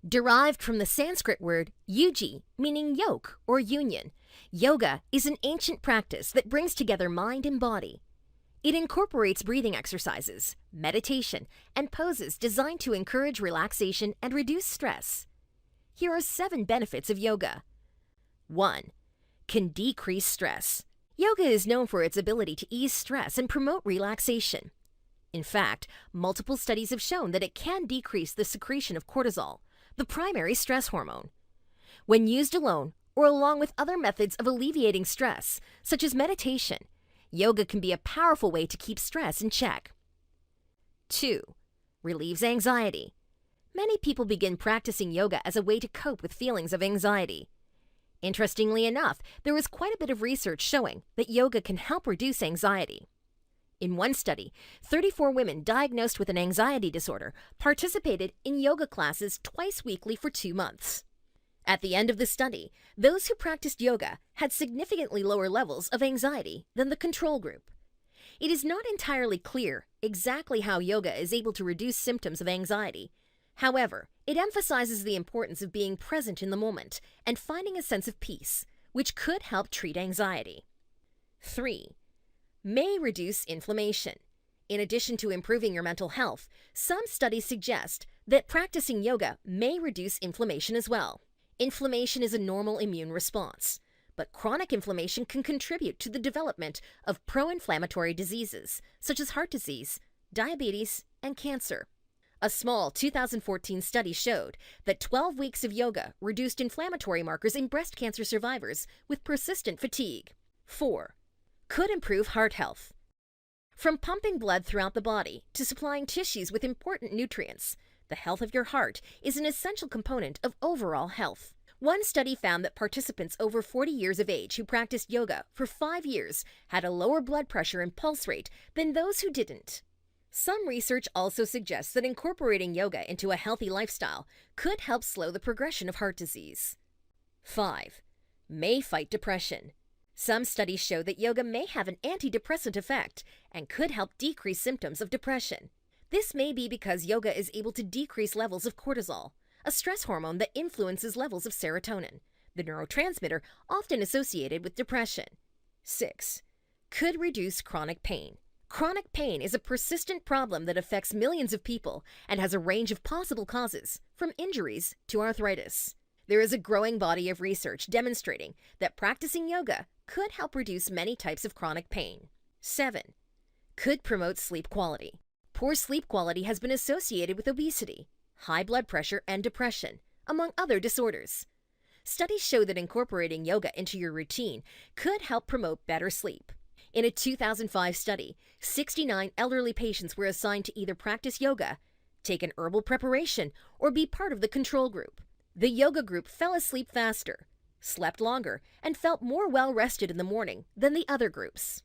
Derived from the Sanskrit word yuji, meaning yoke or union, yoga is an ancient practice that brings together mind and body. It incorporates breathing exercises, meditation, and poses designed to encourage relaxation and reduce stress. Here are 7 benefits of yoga. 1. Can decrease stress. Yoga is known for its ability to ease stress and promote relaxation. In fact, multiple studies have shown that it can decrease the secretion of cortisol, the primary stress hormone. When used alone or along with other methods of alleviating stress, such as meditation, yoga can be a powerful way to keep stress in check. 2. Relieves anxiety. Many people begin practicing yoga as a way to cope with feelings of anxiety. Interestingly enough, there is quite a bit of research showing that yoga can help reduce anxiety. In one study, 34 women diagnosed with an anxiety disorder participated in yoga classes twice weekly for 2 months. At the end of the study, those who practiced yoga had significantly lower levels of anxiety than the control group. It is not entirely clear exactly how yoga is able to reduce symptoms of anxiety. However, it emphasizes the importance of being present in the moment and finding a sense of peace, which could help treat anxiety. 3. May reduce inflammation. In addition to improving your mental health, some studies suggest that practicing yoga may reduce inflammation as well. Inflammation is a normal immune response, but chronic inflammation can contribute to the development of pro-inflammatory diseases, such as heart disease, diabetes, and cancer. A small 2014 study showed that 12 weeks of yoga reduced inflammatory markers in breast cancer survivors with persistent fatigue. 4. Could improve heart health. From pumping blood throughout the body to supplying tissues with important nutrients, the health of your heart is an essential component of overall health. One study found that participants over 40 years of age who practiced yoga for 5 years had a lower blood pressure and pulse rate than those who didn't. Some research also suggests that incorporating yoga into a healthy lifestyle could help slow the progression of heart disease. 5. May fight depression. Some studies show that yoga may have an anti-depressant effect and could help decrease symptoms of depression. This may be because yoga is able to decrease levels of cortisol, a stress hormone that influences levels of serotonin, the neurotransmitter often associated with depression. 6. Could reduce chronic pain. Chronic pain is a persistent problem that affects millions of people and has a range of possible causes, from injuries to arthritis. There is a growing body of research demonstrating that practicing yoga could help reduce many types of chronic pain. 7. Could promote sleep quality. Poor sleep quality has been associated with obesity, high blood pressure, and depression, among other disorders. Studies show that incorporating yoga into your routine could help promote better sleep. In a 2005 study, 69 elderly patients were assigned to either practice yoga, take an herbal preparation, or be part of the control group. The yoga group fell asleep faster, slept longer, and felt more well-rested in the morning than the other groups.